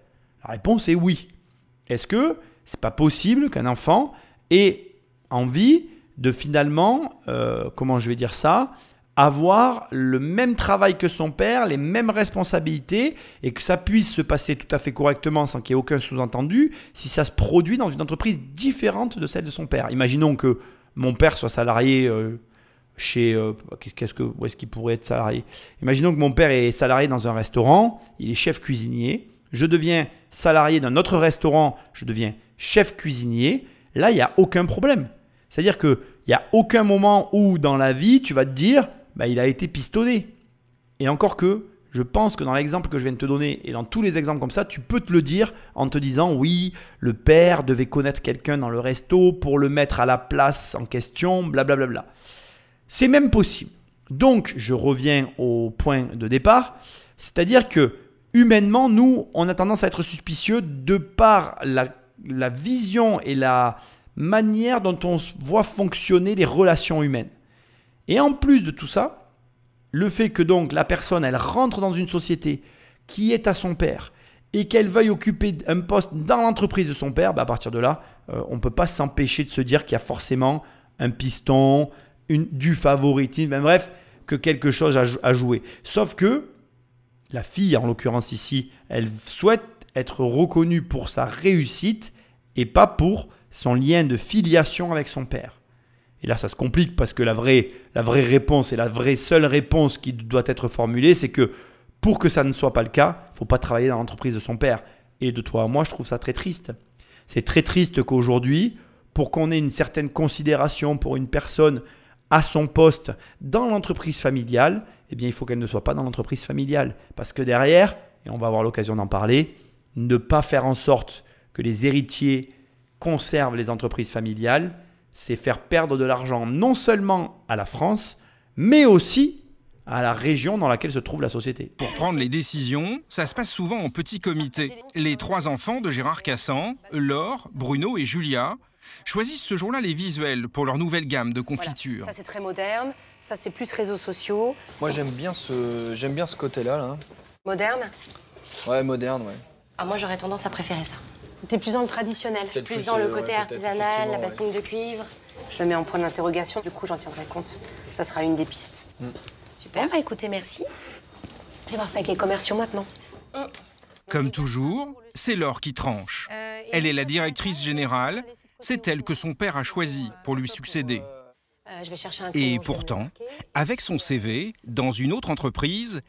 Speaker 1: La réponse est oui. Est-ce que c'est pas possible qu'un enfant ait envie de finalement, avoir le même travail que son père, les mêmes responsabilités et que ça puisse se passer tout à fait correctement sans qu'il y ait aucun sous-entendu si ça se produit dans une entreprise différente de celle de son père. Imaginons que mon père soit salarié chez... où est-ce qu'il pourrait être salarié ? Imaginons que mon père est salarié dans un restaurant, il est chef cuisinier. Je deviens salarié d'un autre restaurant, je deviens chef cuisinier. Là, il n'y a aucun problème. C'est-à-dire qu'il n'y a aucun moment où dans la vie, tu vas te dire il a été pistonné. Et encore que, je pense que dans l'exemple que je viens de te donner et dans tous les exemples comme ça, tu peux te le dire en te disant oui, le père devait connaître quelqu'un dans le resto pour le mettre à la place en question, blablabla. Bla bla bla. C'est même possible. Donc, je reviens au point de départ, c'est-à-dire que humainement, nous, on a tendance à être suspicieux de par la vision et la manière dont on voit fonctionner les relations humaines. Et en plus de tout ça, le fait que donc la personne, elle rentre dans une société qui est à son père et qu'elle veuille occuper un poste dans l'entreprise de son père, à partir de là, on ne peut pas s'empêcher de se dire qu'il y a forcément un piston, du favoritisme, bref, que quelque chose à jouer. Sauf que la fille, en l'occurrence ici, elle souhaite être reconnue pour sa réussite et pas pour son lien de filiation avec son père. Et là, ça se complique parce que la vraie réponse et la vraie seule réponse qui doit être formulée, c'est que pour que ça ne soit pas le cas, il ne faut pas travailler dans l'entreprise de son père. Et de toi à moi, je trouve ça très triste. C'est très triste qu'aujourd'hui, pour qu'on ait une certaine considération pour une personne à son poste dans l'entreprise familiale, eh bien, il faut qu'elle ne soit pas dans l'entreprise familiale. Parce que derrière, et on va avoir l'occasion d'en parler, ne pas faire en sorte que les héritiers conservent les entreprises familiales, c'est faire perdre de l'argent non seulement à la France, mais aussi à la région dans laquelle se trouve la société.
Speaker 2: Pour prendre les décisions, ça se passe souvent en petit comité. Les 3 enfants de Gérard Cassan, Laure, Bruno et Julia, choisissent ce jour-là les visuels pour leur nouvelle gamme de confitures.
Speaker 3: Voilà, ça c'est très moderne, ça c'est plus réseaux sociaux.
Speaker 8: Moi j'aime bien ce côté-là. Là.
Speaker 3: Moderne ?
Speaker 8: Ouais, moderne, ouais.
Speaker 3: Ah, moi j'aurais tendance à préférer ça. T'es plus dans le traditionnel, plus dans le côté artisanal, la bassine de cuivre. Je le mets en point d'interrogation, du coup j'en tiendrai compte. Ça sera une des pistes. Super, bah écoutez, merci. Je vais voir ça avec les commerciaux maintenant.
Speaker 2: Comme toujours, c'est Laure qui tranche. Elle est la directrice générale, c'est elle que son père a choisie pour lui succéder.
Speaker 3: Je vais chercher un
Speaker 2: Et pourtant, avec son CV, dans une autre entreprise,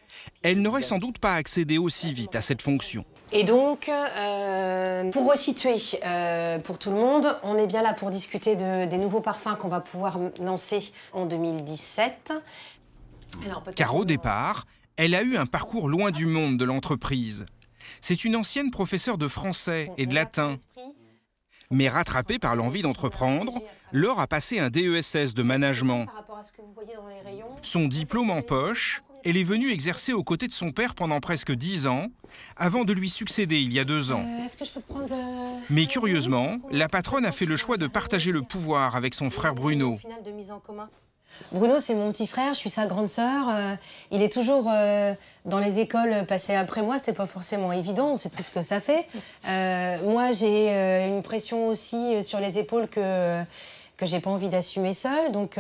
Speaker 2: elle n'aurait sans doute pas accédé aussi vite à cette fonction.
Speaker 3: Et donc, pour resituer pour tout le monde, on est bien là pour discuter des nouveaux parfums qu'on va pouvoir lancer en 2017. Alors,
Speaker 2: car au départ, elle a eu un parcours loin du monde de l'entreprise. C'est une ancienne professeure de français et de latin. Mais rattrapée par l'envie d'entreprendre, Laure a passé un DESS de management. Son diplôme en poche, elle est venue exercer aux côtés de son père pendant presque 10 ans, avant de lui succéder il y a 2 ans.
Speaker 3: Est-ce que je peux prendre
Speaker 2: Mais curieusement, la patronne a fait le choix de partager le pouvoir avec son frère Bruno.
Speaker 9: Bruno, c'est mon petit frère, je suis sa grande sœur. Il est toujours dans les écoles passé après moi, c'était pas forcément évident, on sait tout ce que ça fait. Moi, j'ai une pression aussi sur les épaules que j'ai pas envie d'assumer seule, donc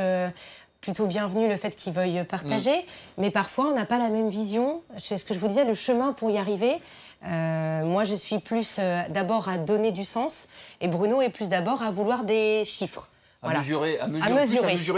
Speaker 9: plutôt bienvenu le fait qu'il veuille partager. Mais parfois, on n'a pas la même vision. C'est ce que je vous disais, le chemin pour y arriver. Moi, je suis plus d'abord à donner du sens, et Bruno est plus d'abord à vouloir des chiffres.
Speaker 8: À mesurer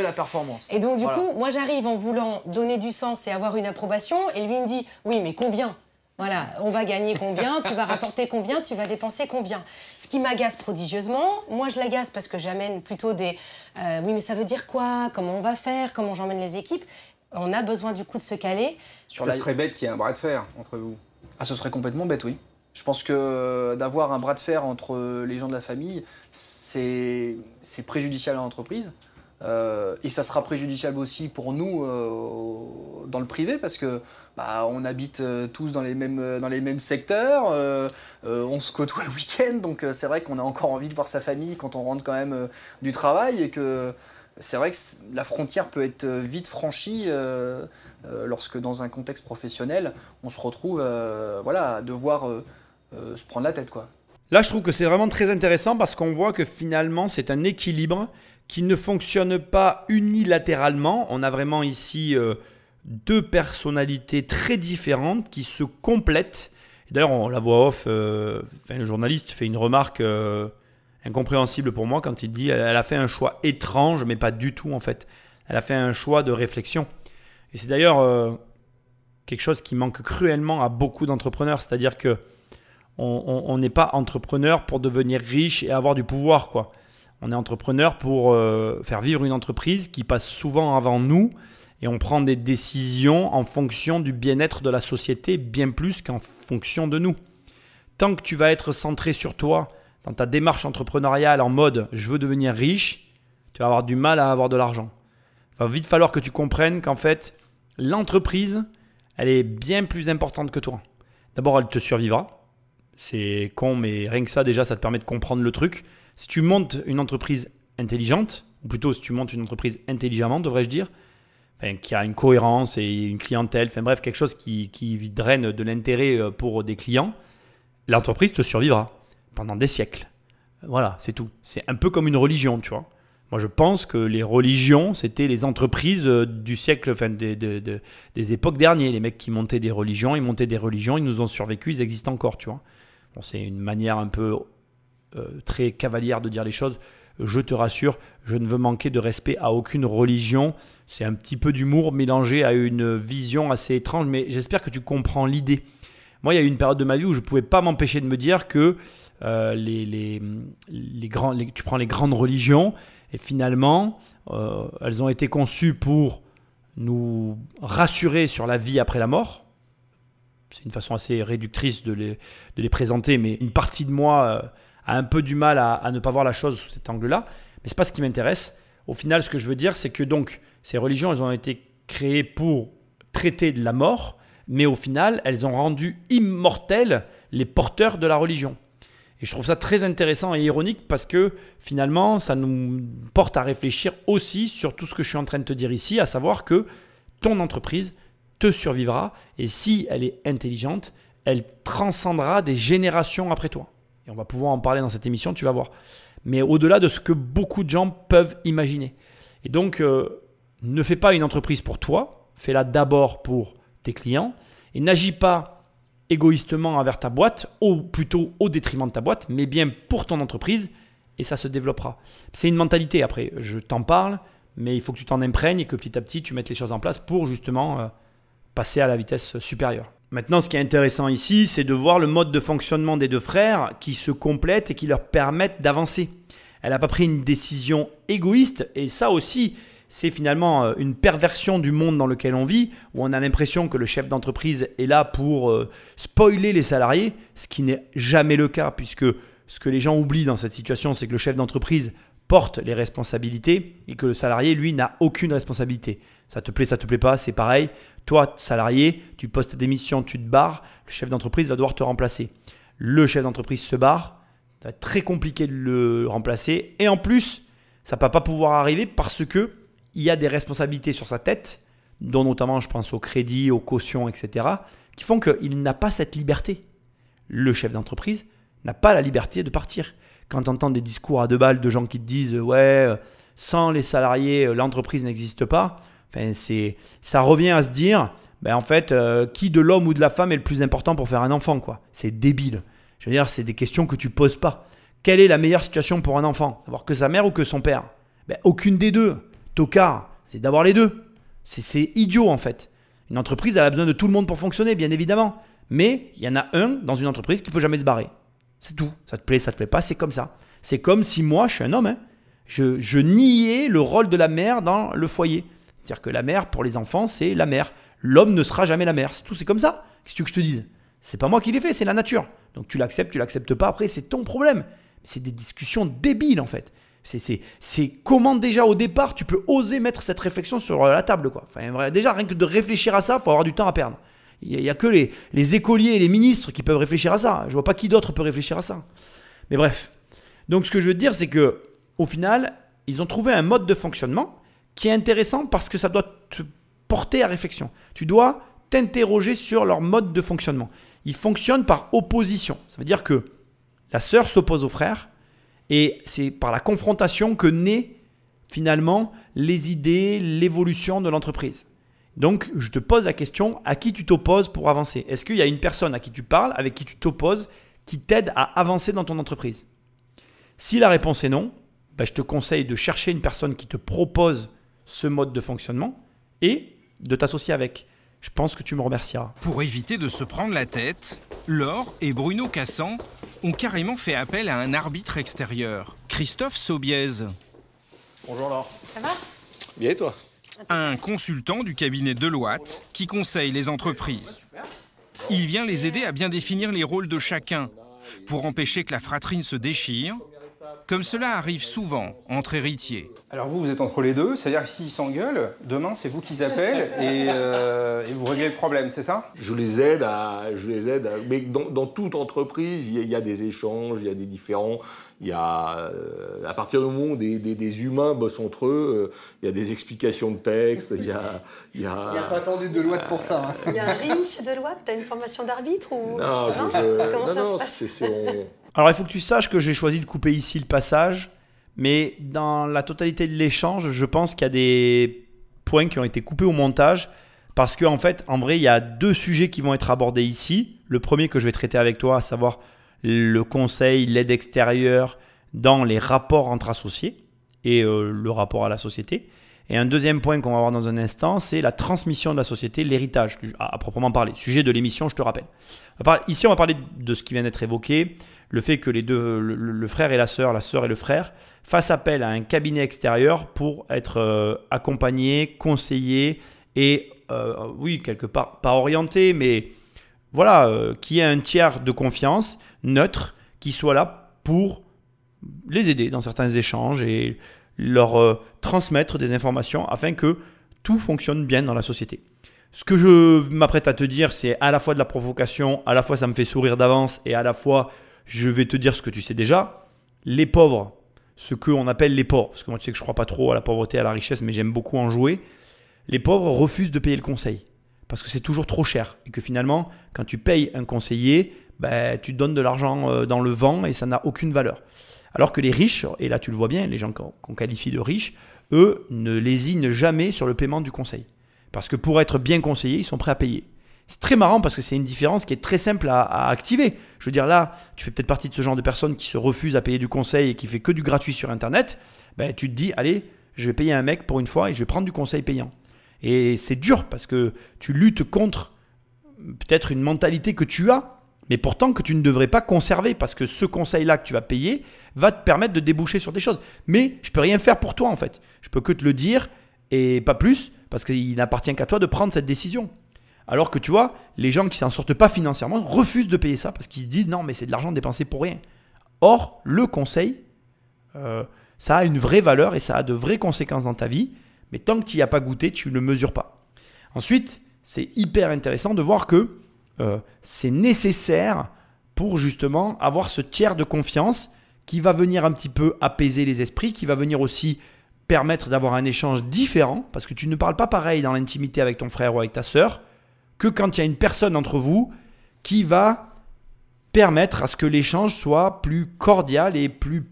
Speaker 8: la performance.
Speaker 9: Et donc, du coup, moi, j'arrive en voulant donner du sens et avoir une approbation, et lui me dit « Oui, mais combien ?» Voilà, on va gagner combien, tu vas rapporter combien, tu vas dépenser combien. Ce qui m'agace prodigieusement. Moi, je l'agace parce que j'amène plutôt des « Oui, mais ça veut dire quoi? Comment on va faire? Comment j'emmène les équipes ?» On a besoin, du coup, de se caler.
Speaker 5: Ça serait bête qu'il y ait un bras de fer entre vous.
Speaker 8: Ah, ce serait complètement bête, oui. Je pense que d'avoir un bras de fer entre les gens de la famille, c'est préjudiciable à l'entreprise. Et ça sera préjudiciable aussi pour nous dans le privé parce que on habite tous dans les mêmes secteurs, on se côtoie le week-end, donc c'est vrai qu'on a encore envie de voir sa famille quand on rentre quand même du travail et que c'est vrai que la frontière peut être vite franchie lorsque dans un contexte professionnel, on se retrouve à devoir se prendre la tête, quoi.
Speaker 1: Là, je trouve que c'est vraiment très intéressant parce qu'on voit que finalement, c'est un équilibre qui ne fonctionne pas unilatéralement. On a vraiment ici deux personnalités très différentes qui se complètent. D'ailleurs, on la voit off, le journaliste fait une remarque incompréhensible pour moi quand il dit elle a fait un choix étrange, mais pas du tout en fait. Elle a fait un choix de réflexion. Et c'est d'ailleurs quelque chose qui manque cruellement à beaucoup d'entrepreneurs, c'est-à-dire que on n'est pas entrepreneur pour devenir riche et avoir du pouvoir, quoi. On est entrepreneur pour faire vivre une entreprise qui passe souvent avant nous et on prend des décisions en fonction du bien-être de la société bien plus qu'en fonction de nous. Tant que tu vas être centré sur toi dans ta démarche entrepreneuriale en mode « je veux devenir riche », tu vas avoir du mal à avoir de l'argent. Il va vite falloir que tu comprennes qu'en fait, l'entreprise, elle est bien plus importante que toi. D'abord, elle te survivra. C'est con, mais rien que ça, déjà, ça te permet de comprendre le truc. Si tu montes une entreprise intelligente, ou plutôt si tu montes une entreprise intelligemment, devrais-je dire, qui a une cohérence et une clientèle, bref, quelque chose qui draine de l'intérêt pour des clients, l'entreprise te survivra pendant des siècles. Voilà, c'est tout. C'est un peu comme une religion, tu vois. Moi, je pense que les religions, c'était les entreprises du siècle, des époques dernières. Les mecs qui montaient des religions, ils nous ont survécu, ils existent encore, tu vois. Bon, c'est une manière un peu très cavalière de dire les choses. Je te rassure, je ne veux manquer de respect à aucune religion. C'est un petit peu d'humour mélangé à une vision assez étrange, mais j'espère que tu comprends l'idée. Moi, il y a eu une période de ma vie où je ne pouvais pas m'empêcher de me dire que tu prends les grandes religions et finalement, elles ont été conçues pour nous rassurer sur la vie après la mort. C'est une façon assez réductrice de les présenter, mais une partie de moi a un peu du mal à ne pas voir la chose sous cet angle-là. Mais ce n'est pas ce qui m'intéresse. Au final, ce que je veux dire, c'est que donc, ces religions, elles ont été créées pour traiter de la mort, mais au final, elles ont rendu immortels les porteurs de la religion. Et je trouve ça très intéressant et ironique parce que finalement, ça nous porte à réfléchir aussi sur tout ce que je suis en train de te dire ici, à savoir que ton entreprise te survivra et si elle est intelligente, elle transcendra des générations après toi. Et on va pouvoir en parler dans cette émission, tu vas voir. Mais au-delà de ce que beaucoup de gens peuvent imaginer. Et donc, ne fais pas une entreprise pour toi, fais-la d'abord pour tes clients et n'agis pas égoïstement envers ta boîte, ou plutôt au détriment de ta boîte, mais bien pour ton entreprise et ça se développera. C'est une mentalité après, je t'en parle, mais il faut que tu t'en imprègnes et que petit à petit tu mettes les choses en place pour justement passer à la vitesse supérieure. Maintenant, ce qui est intéressant ici, c'est de voir le mode de fonctionnement des deux frères qui se complètent et qui leur permettent d'avancer. Elle n'a pas pris une décision égoïste et ça aussi, c'est finalement une perversion du monde dans lequel on vit, où on a l'impression que le chef d'entreprise est là pour spoiler les salariés, ce qui n'est jamais le cas, puisque ce que les gens oublient dans cette situation, c'est que le chef d'entreprise porte les responsabilités et que le salarié, lui, n'a aucune responsabilité. Ça te plaît pas, c'est pareil. Toi, salarié, tu postes ta démission, tu te barres, le chef d'entreprise va devoir te remplacer. Le chef d'entreprise se barre, ça va être très compliqué de le remplacer et en plus, ça ne va pas pouvoir arriver parce que il y a des responsabilités sur sa tête, dont notamment je pense au crédit, aux cautions, etc., qui font qu'il n'a pas cette liberté. Le chef d'entreprise n'a pas la liberté de partir. Quand tu entends des discours à 2 balles de gens qui te disent « ouais, sans les salariés, l'entreprise n'existe pas », ça revient à se dire en fait, qui de l'homme ou de la femme est le plus important pour faire un enfant quoi. C'est débile. Je veux dire, c'est des questions que tu poses pas. Quelle est la meilleure situation pour un enfant? D'avoir que sa mère ou que son père? Aucune des deux. Tocard, c'est d'avoir les deux. C'est idiot en fait. Une entreprise, elle a besoin de tout le monde pour fonctionner, bien évidemment. Mais il y en a un dans une entreprise qui ne peut jamais se barrer. C'est tout. Ça te plaît pas, c'est comme ça. C'est comme si moi, je suis un homme, je niais le rôle de la mère dans le foyer. C'est-à-dire que la mère, pour les enfants, c'est la mère. L'homme ne sera jamais la mère. C'est tout, c'est comme ça. Qu'est-ce que tu veux que je te dise? C'est pas moi qui l'ai fait, c'est la nature. Donc tu l'acceptes pas, après c'est ton problème. C'est des discussions débiles en fait. C'est comment déjà au départ tu peux oser mettre cette réflexion sur la table quoi. Enfin, déjà rien que de réfléchir à ça, il faut avoir du temps à perdre. Il n'y a que les écoliers et les ministres qui peuvent réfléchir à ça. Je vois pas qui d'autre peut réfléchir à ça. Mais bref. Donc ce que je veux te dire, c'est que au final, ils ont trouvé un mode de fonctionnement qui est intéressant parce que ça doit te porter à réflexion. Tu dois t'interroger sur leur mode de fonctionnement. Ils fonctionnent par opposition. Ça veut dire que la sœur s'oppose au frère et c'est par la confrontation que naît finalement les idées, l'évolution de l'entreprise. Donc, je te pose la question, à qui tu t'opposes pour avancer? Est-ce qu'il y a une personne à qui tu parles, avec qui tu t'opposes, qui t'aide à avancer dans ton entreprise? Si la réponse est non, je te conseille de chercher une personne qui te propose ce mode de fonctionnement et de t'associer avec. Je pense que tu me remercieras.
Speaker 2: Pour éviter de se prendre la tête, Laure et Bruno Cassan ont carrément fait appel à un arbitre extérieur, Christophe Sobiez.
Speaker 8: Bonjour Laure.
Speaker 3: Ça va?
Speaker 5: Bien et toi?
Speaker 2: Un consultant du cabinet Deloitte qui conseille les entreprises. Il vient les aider à bien définir les rôles de chacun pour empêcher que la fratrie ne se déchire, comme cela arrive souvent entre héritiers.
Speaker 5: Alors vous êtes entre les deux, c'est-à-dire que s'ils s'engueulent, demain c'est vous qui appellent et vous réglez le problème, c'est ça?
Speaker 10: Je les aide mais dans toute entreprise, il y a des échanges, il y a des différends, il y a, à partir du moment où des humains bossent entre eux, il y a des explications de texte, il y a
Speaker 8: pas attendu Deloitte pour ça. Hein.
Speaker 3: Il y a un ring chez Deloitte, t'as une formation d'arbitre ou...
Speaker 10: Non,
Speaker 1: Alors, il faut que tu saches que j'ai choisi de couper ici le passage, mais dans la totalité de l'échange, je pense qu'il y a des points qui ont été coupés au montage parce qu'en fait, en vrai, il y a 2 sujets qui vont être abordés ici. Le premier que je vais traiter avec toi, à savoir le conseil, l'aide extérieure dans les rapports entre associés et le rapport à la société. Et un deuxième point qu'on va voir dans un instant, c'est la transmission de la société, l'héritage, à proprement parler. Sujet de l'émission, je te rappelle. Ici, on va parler de ce qui vient d'être évoqué, le fait que les deux, le frère et la sœur et le frère, fassent appel à un cabinet extérieur pour être accompagnés, conseillés et, oui, quelque part, pas orientés, mais voilà, qu'il y ait un tiers de confiance, neutre, qui soit là pour les aider dans certains échanges et leur transmettre des informations afin que tout fonctionne bien dans la société. Ce que je m'apprête à te dire, c'est à la fois de la provocation, à la fois ça me fait sourire d'avance et à la fois je vais te dire ce que tu sais déjà. Les pauvres, ce qu'on appelle les pauvres, parce que moi tu sais que je ne crois pas trop à la pauvreté, à la richesse, mais j'aime beaucoup en jouer. Les pauvres refusent de payer le conseil parce que c'est toujours trop cher et que finalement, quand tu payes un conseiller, tu donnes de l'argent dans le vent et ça n'a aucune valeur. Alors que les riches, et là tu le vois bien, les gens qu'on qualifie de riches, eux ne lésinent jamais sur le paiement du conseil. Parce que pour être bien conseillés, ils sont prêts à payer. C'est très marrant parce que c'est une différence qui est très simple à activer. Je veux dire là, tu fais peut-être partie de ce genre de personnes qui se refusent à payer du conseil et qui fait que du gratuit sur Internet. Tu te dis, allez, je vais payer un mec pour une fois et je vais prendre du conseil payant. Et c'est dur parce que tu luttes contre peut-être une mentalité que tu as, mais pourtant que tu ne devrais pas conserver parce que ce conseil-là que tu vas payer va te permettre de déboucher sur des choses. Mais je ne peux rien faire pour toi en fait. Je peux que te le dire et pas plus parce qu'il n'appartient qu'à toi de prendre cette décision. Alors que tu vois, les gens qui ne s'en sortent pas financièrement refusent de payer ça parce qu'ils se disent non mais c'est de l'argent dépensé pour rien. Or, le conseil, ça a une vraie valeur et ça a de vraies conséquences dans ta vie. Mais tant que tu n'y as pas goûté, tu ne le mesures pas. Ensuite, c'est hyper intéressant de voir que c'est nécessaire pour justement avoir ce tiers de confiance qui va venir un petit peu apaiser les esprits, qui va venir aussi permettre d'avoir un échange différent, parce que tu ne parles pas pareil dans l'intimité avec ton frère ou avec ta sœur, que quand il y a une personne entre vous qui va permettre à ce que l'échange soit plus cordial et plus,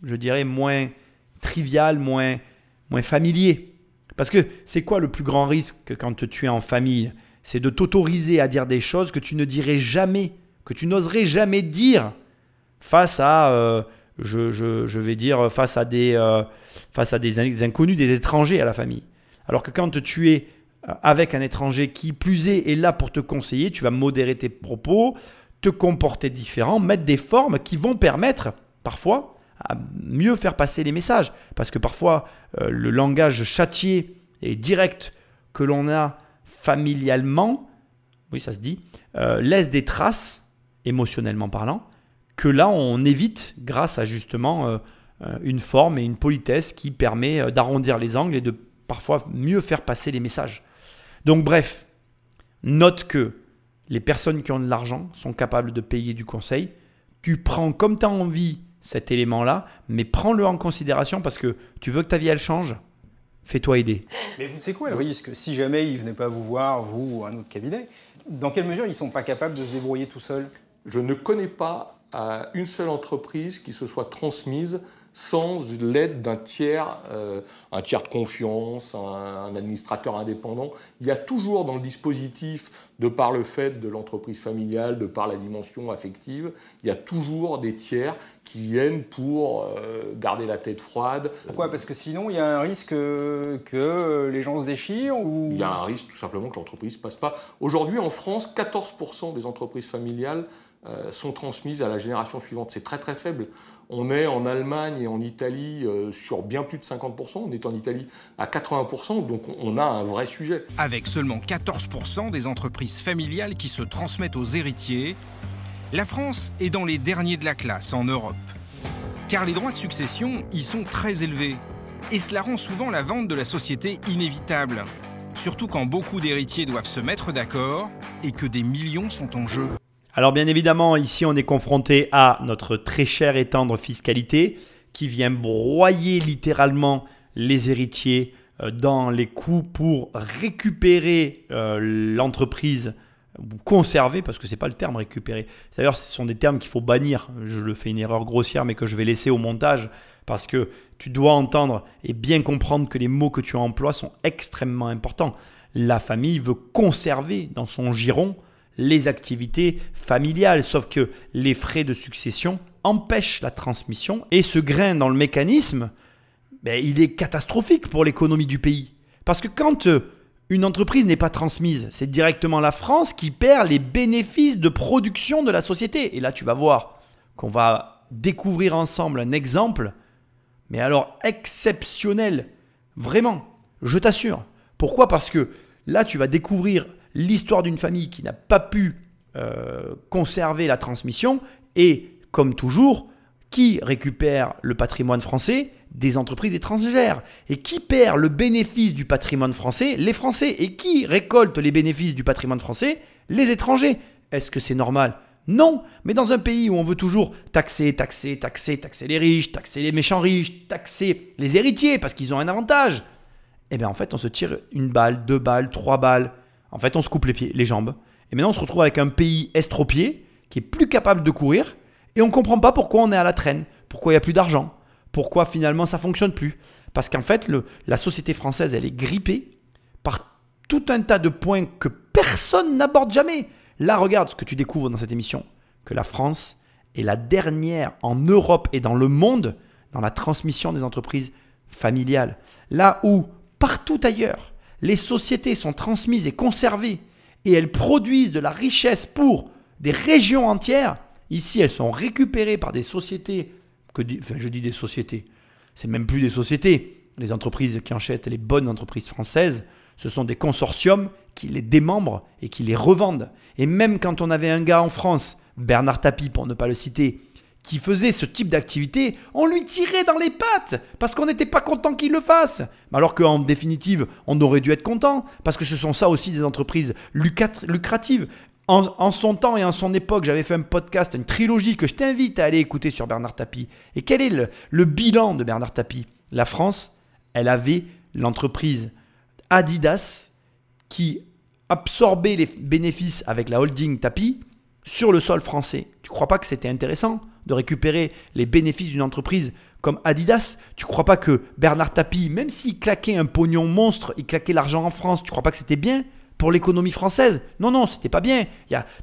Speaker 1: je dirais, moins trivial, moins familier. Parce que c'est quoi le plus grand risque quand tu es en famille? C'est de t'autoriser à dire des choses que tu ne dirais jamais, que tu n'oserais jamais dire face à, je vais dire, face à des inconnus, des étrangers à la famille. Alors que quand tu es avec un étranger qui plus est là pour te conseiller, tu vas modérer tes propos, te comporter différent, mettre des formes qui vont permettre parfois à mieux faire passer les messages. Parce que parfois, le langage châtié et direct que l'on a familialement, oui ça se dit, laisse des traces, émotionnellement parlant, que là on évite grâce à justement une forme et une politesse qui permet d'arrondir les angles et de parfois mieux faire passer les messages. Donc bref, note que les personnes qui ont de l'argent sont capables de payer du conseil. Tu prends comme tu as envie cet élément-là, mais prends-le en considération parce que tu veux que ta vie elle change, fais-toi aider.
Speaker 5: Mais c'est quoi le risque si jamais ils ne venaient pas vous voir, vous ou un autre cabinet? Dans quelle mesure ils ne sont pas capables de se débrouiller tout seuls?
Speaker 10: Je ne connais pas une seule entreprise qui se soit transmise sans l'aide d'un tiers, un tiers de confiance, un administrateur indépendant. Il y a toujours dans le dispositif, de par le fait de l'entreprise familiale, de par la dimension affective, il y a toujours des tiers qui viennent pour garder la tête froide.
Speaker 5: Pourquoi? Parce que sinon, il y a un risque que les gens se déchirent ou...
Speaker 10: Il y a un risque tout simplement que l'entreprise ne passe pas. Aujourd'hui, en France, 14% des entreprises familiales sont transmises à la génération suivante. C'est très très faible. On est en Allemagne et en Italie sur bien plus de 50%. On est en Italie à 80%, donc on a un vrai sujet.
Speaker 2: Avec seulement 14% des entreprises familiales qui se transmettent aux héritiers, la France est dans les derniers de la classe en Europe. Car les droits de succession y sont très élevés. Et cela rend souvent la vente de la société inévitable. Surtout quand beaucoup d'héritiers doivent se mettre d'accord et que des millions sont en jeu.
Speaker 1: Alors bien évidemment, ici on est confronté à notre très chère et tendre fiscalité qui vient broyer littéralement les héritiers dans les coûts pour récupérer l'entreprise ou conserver, parce que ce n'est pas le terme récupérer. D'ailleurs, ce sont des termes qu'il faut bannir. Je le fais une erreur grossière mais que je vais laisser au montage parce que tu dois entendre et bien comprendre que les mots que tu emploies sont extrêmement importants. La famille veut conserver dans son giron les activités familiales, sauf que les frais de succession empêchent la transmission et ce grain dans le mécanisme, il est catastrophique pour l'économie du pays. Parce que quand une entreprise n'est pas transmise, c'est directement la France qui perd les bénéfices de production de la société. Et là, tu vas voir qu'on va découvrir ensemble un exemple, mais alors exceptionnel, vraiment, je t'assure. Pourquoi? Parce que là, tu vas découvrir l'histoire d'une famille qui n'a pas pu conserver la transmission et, comme toujours, qui récupère le patrimoine français? Des entreprises étrangères. Et qui perd le bénéfice du patrimoine français? Les Français. Et qui récolte les bénéfices du patrimoine français? Les étrangers. Est-ce que c'est normal? Non. Mais dans un pays où on veut toujours taxer les riches, taxer les méchants riches, taxer les héritiers parce qu'ils ont un avantage, eh bien en fait on se tire une balle, 2 balles, 3 balles. En fait, on se coupe les jambes. Et maintenant, on se retrouve avec un pays estropié qui est plus capable de courir. Et on ne comprend pas pourquoi on est à la traîne. Pourquoi il n'y a plus d'argent. Pourquoi finalement ça ne fonctionne plus. Parce qu'en fait, la société française, elle est grippée par tout un tas de points que personne n'aborde jamais. Là, regarde ce que tu découvres dans cette émission. Que la France est la dernière en Europe et dans le monde dans la transmission des entreprises familiales. Là où, partout ailleurs, les sociétés sont transmises et conservées et elles produisent de la richesse pour des régions entières. Ici, elles sont récupérées par des sociétés, je dis des sociétés, c'est même plus des sociétés. Les entreprises qui achètent les bonnes entreprises françaises, ce sont des consortiums qui les démembrent et qui les revendent. Et même quand on avait un gars en France, Bernard Tapie pour ne pas le citer, qui faisait ce type d'activité, on lui tirait dans les pattes parce qu'on n'était pas content qu'il le fasse. Alors qu'en définitive, on aurait dû être content parce que ce sont ça aussi des entreprises lucratives. En son temps et en son époque, j'avais fait un podcast, une trilogie que je t'invite à aller écouter sur Bernard Tapie. Et quel est le bilan de Bernard Tapie? La France elle avait l'entreprise Adidas qui absorbait les bénéfices avec la holding Tapi sur le sol français. Tu ne crois pas que c'était intéressant de récupérer les bénéfices d'une entreprise comme Adidas? Tu ne crois pas que Bernard Tapie, même s'il claquait un pognon monstre, il claquait l'argent en France, tu ne crois pas que c'était bien pour l'économie française? Non, non, c'était pas bien.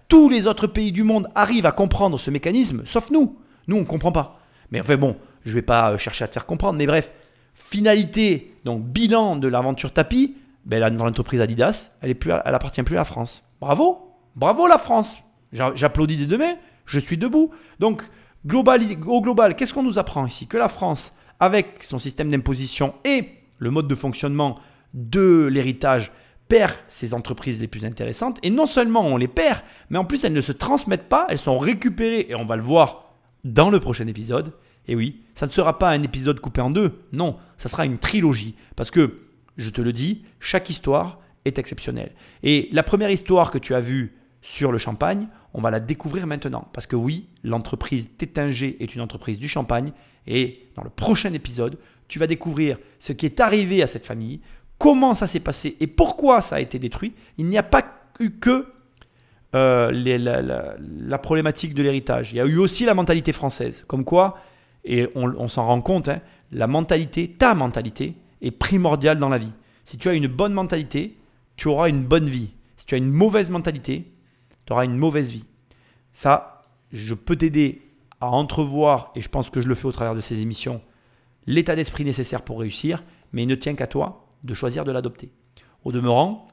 Speaker 1: Tous les autres pays du monde arrivent à comprendre ce mécanisme, sauf nous. Nous, on ne comprend pas. Mais enfin bon, je ne vais pas chercher à te faire comprendre. Mais bref, finalité, donc bilan de l'aventure Tapi, dans l'entreprise Adidas, elle appartient plus à la France. Bravo, bravo la France. J'applaudis des deux mains, je suis debout. Donc, au global, qu'est-ce qu'on nous apprend ici? Que la France, avec son système d'imposition et le mode de fonctionnement de l'héritage, perd ses entreprises les plus intéressantes. Et non seulement on les perd, mais en plus elles ne se transmettent pas, elles sont récupérées, et on va le voir dans le prochain épisode. Et oui, ça ne sera pas un épisode coupé en deux, non, ça sera une trilogie. Parce que, je te le dis, chaque histoire est exceptionnelle. Et la première histoire que tu as vue sur le champagne, on va la découvrir maintenant. Parce que oui, l'entreprise Tétinger est une entreprise du champagne. Et dans le prochain épisode, tu vas découvrir ce qui est arrivé à cette famille, comment ça s'est passé et pourquoi ça a été détruit. Il n'y a pas eu que la problématique de l'héritage. Il y a eu aussi la mentalité française. Comme quoi, et on s'en rend compte, hein, ta mentalité est primordiale dans la vie. Si tu as une bonne mentalité, tu auras une bonne vie. Si tu as une mauvaise mentalité, tu auras une mauvaise vie. Ça, je peux t'aider à entrevoir, et je pense que je le fais au travers de ces émissions, l'état d'esprit nécessaire pour réussir, mais il ne tient qu'à toi de choisir de l'adopter. Au demeurant,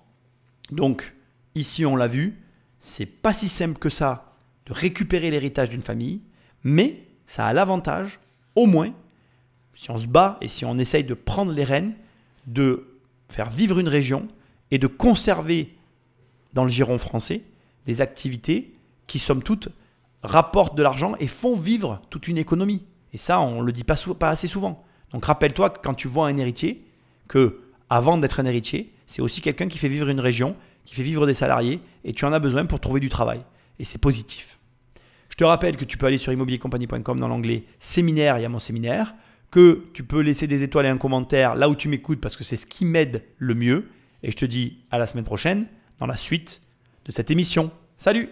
Speaker 1: donc ici on l'a vu, c'est pas si simple que ça de récupérer l'héritage d'une famille, mais ça a l'avantage, au moins, si on se bat et si on essaye de prendre les rênes, de faire vivre une région et de conserver dans le giron français des activités qui, somme toute, rapportent de l'argent et font vivre toute une économie. Et ça, on ne le dit pas assez souvent. Donc rappelle-toi que quand tu vois un héritier, que avant d'être un héritier, c'est aussi quelqu'un qui fait vivre une région, qui fait vivre des salariés, et tu en as besoin pour trouver du travail. Et c'est positif. Je te rappelle que tu peux aller sur immobiliercompagnie.com dans l'onglet séminaire, il y a mon séminaire, que tu peux laisser des étoiles et un commentaire là où tu m'écoutes parce que c'est ce qui m'aide le mieux. Et je te dis à la semaine prochaine dans la suite de cette émission. Salut!